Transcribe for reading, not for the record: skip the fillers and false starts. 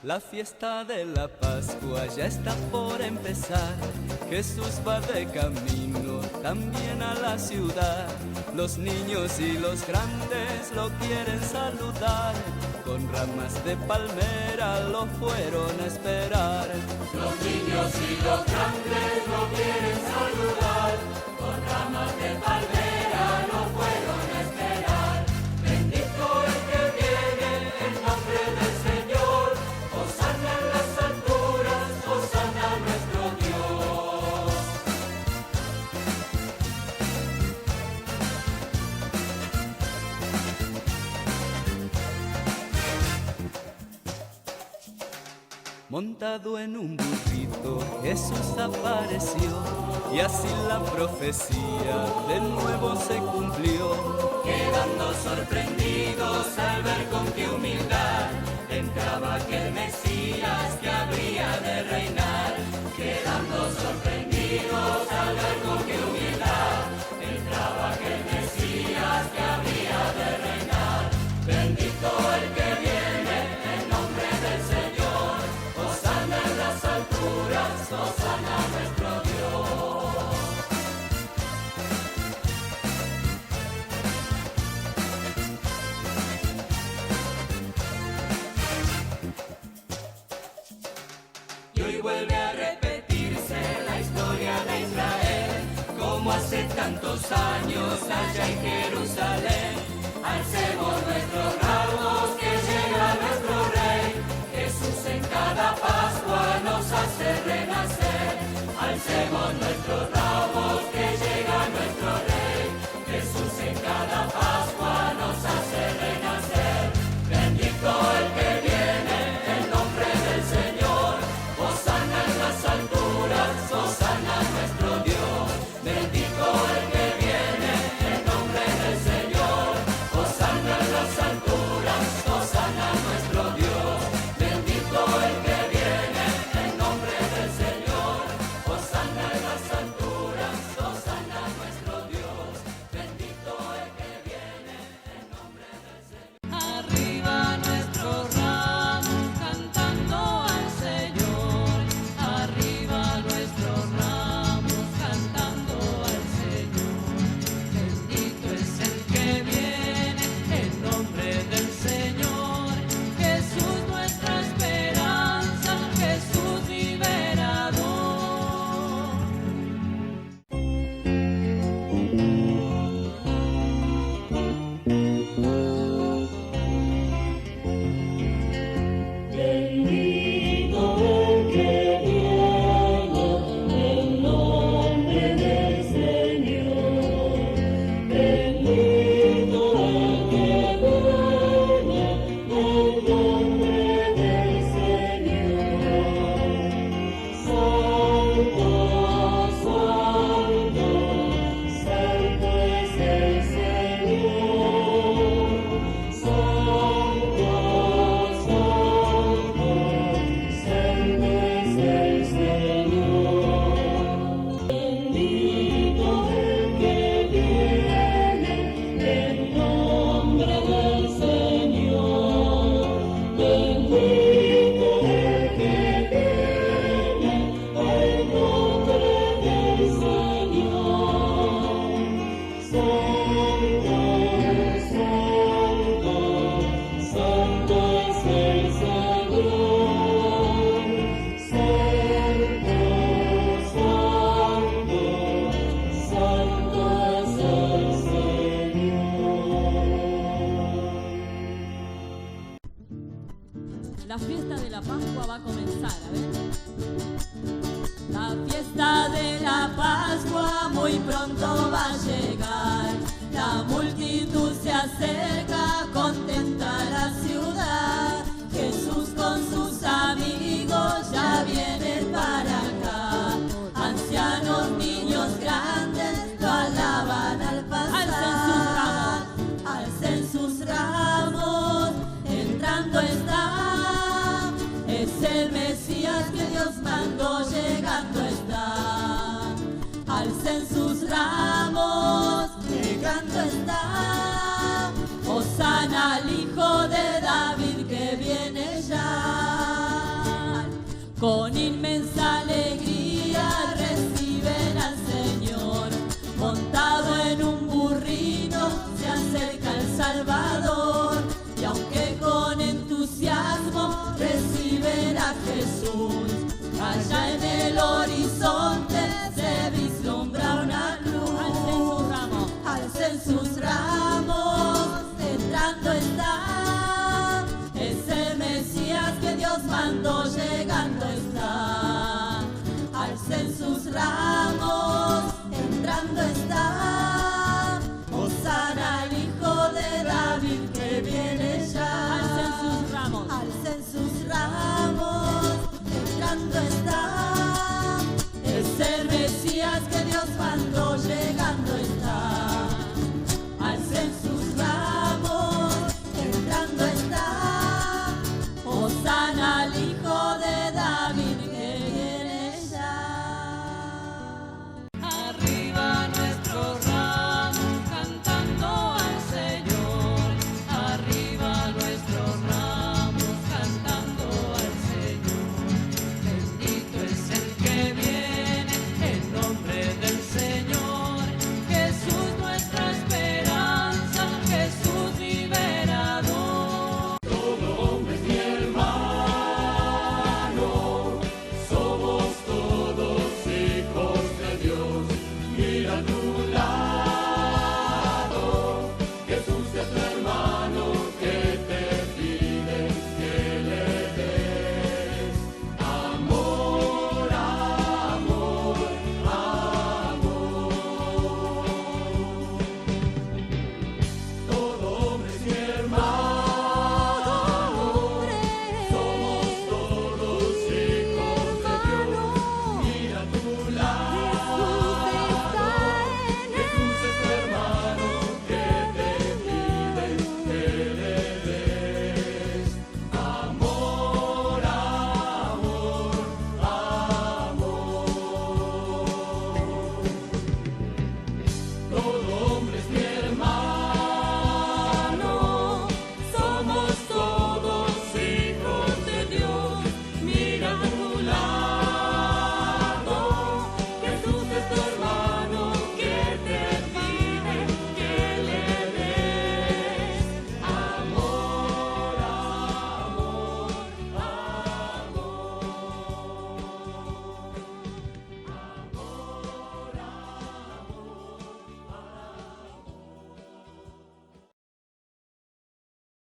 La fiesta de la Pascua ya está por empezar. Jesús va de camino también a la ciudad. Los niños y los grandes lo quieren saludar. Con ramas de palmera lo fueron a esperar. Los niños y los grandes lo quieren saludar. Con ramas de palmera lo fueron a esperar. Bendito el que viene en nombre del Señor. Hosana en las alturas, hosana nuestro Dios. Montado en un burrito, Jesús apareció, y así la profecía de nuevo se cumplió. Quedando sorprendidos al ver con qué humildad entraba aquel Mesías que habría de reinar. Quedando sorprendidos al ver con qué humildad entraba aquel Mesías que habría de reinar. Bendito el que viene en nombre del Señor. Hosana en las alturas, hosana nuestro Dios. Y hoy vuelve a repetirse la historia de Israel, como hace tantos años allá en Jerusalén. Alcemos nuestros ramos que llega nuestro Rey. Jesús en cada Pascua nos hace renacer. Alcemos nuestros ramos que llega nuestro Rey. Jesús en cada Pascua nos hace renacer. Bendito el que viene en nombre del Señor. Hosana en las alturas, hosana nuestro Dios. Bendito el que viene en nombre del Señor. Hosana en las alturas, hosana nuestro Dios. Bendito el que viene en nombre del Señor. Hosana en las alturas, hosana nuestro Dios. Bendito el que viene en nombre del Señor. Arriba nuestros ramos cantando al Señor. Arriba nuestros ramos cantando al Señor. Bendito es el que viene en nombre del Señor. Jesús nuestra esperanza, Jesús liberador. Bendito el que viene en nombre del Señor. Bendito el que viene en nombre del Señor. Santo, santo, santo es el Señor. Santo, santo, santo es el Señor. Bendito el que viene en nombre del Señor. Bendito el que viene en nombre del Señor. Santo, santo, santo es el Señor. Santo, santo, santo es el Señor. La fiesta de la Pascua va a comenzar, a ver. La fiesta de la Pascua muy pronto va a llegar. La multitud se acerca, contenta la ciudad. Jesús con sus amigos ya vienen para acá. Ancianos, niños, grandes lo alaban al pasar. Alcen sus ramos, entrando está. Es el Mesías que Dios mandó, llegando está. Alcen sus ramos, llegando está. Hosana al Hijo de David que viene ya. mantos llegando